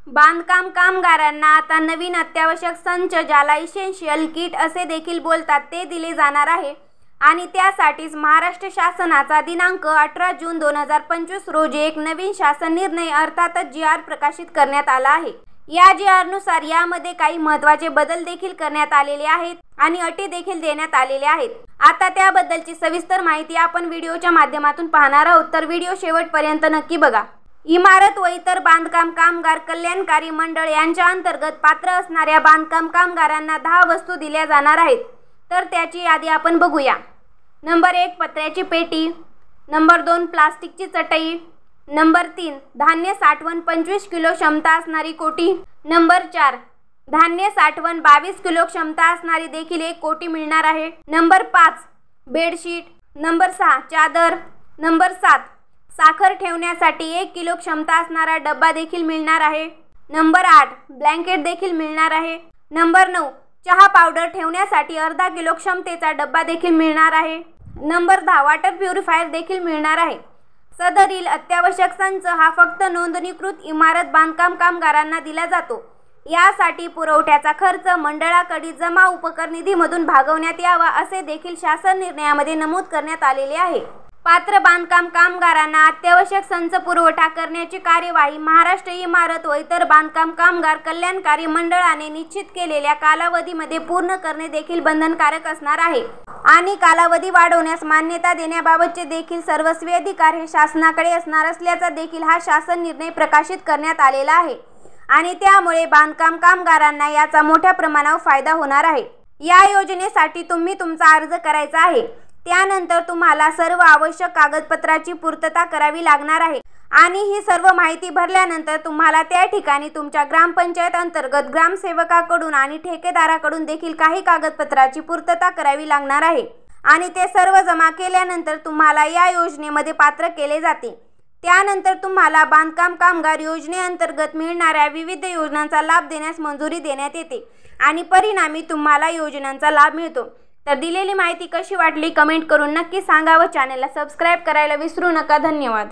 बांधकाम कामगारांना आता नवीन अत्यावश्यक संच, ज्याला इसेन्शियल किट असे देखील बोलतात, ते दिले जाणार आहे आणि त्यासाठीच महाराष्ट्र शासनाचा दिनांक 18 जून 2025 रोजी एक नवीन शासन निर्णय अर्थातच जी.आर. प्रकाशित करण्यात आला आहे। या जी.आर.नुसार यामध्ये काही महत्त्वाचे बदल देखील करण्यात आलेले आहेत आणि अटी देखील देण्यात आलेल्या आहेत। आता त्याबद्दलची सविस्तर माहिती आपण व्हिडिओच्या माध्यमातून पाहणार आहोत, तर व्हिडिओ शेवटपर्यंत नक्की बघा। इमारत व इतर बांधकाम कामगार कल्याणकारी मंडळ यांच्या अंतर्गत पात्र असणाऱ्या बांधकाम कामगारांना 10 वस्तू दिल्या जाणार आहेत, तर त्याची यादी आपण बघूया। नंबर 1 पत्र्याची पेटी, नंबर 2 प्लास्टिकची चटई, नंबर 3 धान्य साठवण 25 किलो क्षमता असणारी कोटी, नंबर 4 धान्य साठवण 22 किलो क्षमता असणारी देखील एक कोटी मिळणार आहे, नंबर 5 बेडशीट, नंबर 6 चादर, नंबर 7 साखर ठेवण्यासाठी 1 किलो क्षमता असणारा डब्बा देखील मिळणार आहे, नंबर 8 ब्लँकेट देखील मिळणार आहे, नंबर 9 चहा पावडर ठेवण्यासाठी अर्धा किलो क्षमतेचा डब्बा देखील मिळणार आहे, नंबर 10 वॉटर प्युरिफायर देखील मिळणार आहे। सदरील अत्यावश्यक संच हा फक्त नोंदणीकृत इमारत बांधकाम कामगारांना दिला जातो। यासाठी पुरवठ्याचा खर्च मंडळाकडील जमा उपकर निधीमधून भागवण्यात यावा असे देखील शासन निर्णयामध्ये नमूद करण्यात आलेले आहे। पात्र बांधकाम कामगारांना अत्यावश्यक संच पुरवठा करण्याची कार्यवाही महाराष्ट्र इमारत व इतर बांधकाम कामगार कल्याणकारी मंडळाने निश्चित केलेल्या कालावधीमध्ये पूर्ण करणे देखील बंधनकारक असणार आहे आणि कालावधी वाढवण्यास मान्यता देण्याबाबतचे देखील सर्वस्वी अधिकार हे शासनाकडे असणार असल्याचा देखील हा शासन निर्णय प्रकाशित करण्यात आलेला आहे आणि त्यामुळे बांधकाम कामगारांना याचा मोठ्या प्रमाणावर फायदा होणार आहे। या योजनेसाठी तुम्ही तुमचा अर्ज करायचा आहे, त्यानंतर तुम्हाला सर्व आवश्यक कागदपत्राची पूर्तता करावी लागणार आहे आणि ही सर्व माहिती भरल्यानंतर तुम्हाला त्या ठिकाणी तुमच्या ग्रामपंचायत अंतर्गत ग्रामसेवकाकडून आणि ठेकेदाराकडून देखील काही कागदपत्राची पूर्तता करावी लागणार आहे आणि ते सर्व जमा केल्यानंतर तुम्हाला या योजनेमध्ये पात्र केले जाते। त्यानंतर तुम्हाला बांधकाम कामगार योजनेअंतर्गत मिळणाऱ्या विविध योजनांचा लाभ देण्यास मंजुरी देण्यात येते आणि परिणामी तुम्हाला योजनांचा लाभ मिळतो। तर दिलेली माहिती कशी वाटली कमेंट करून नक्की सांगा व चॅनलला सबस्क्राईब करायला विसरू नका। धन्यवाद।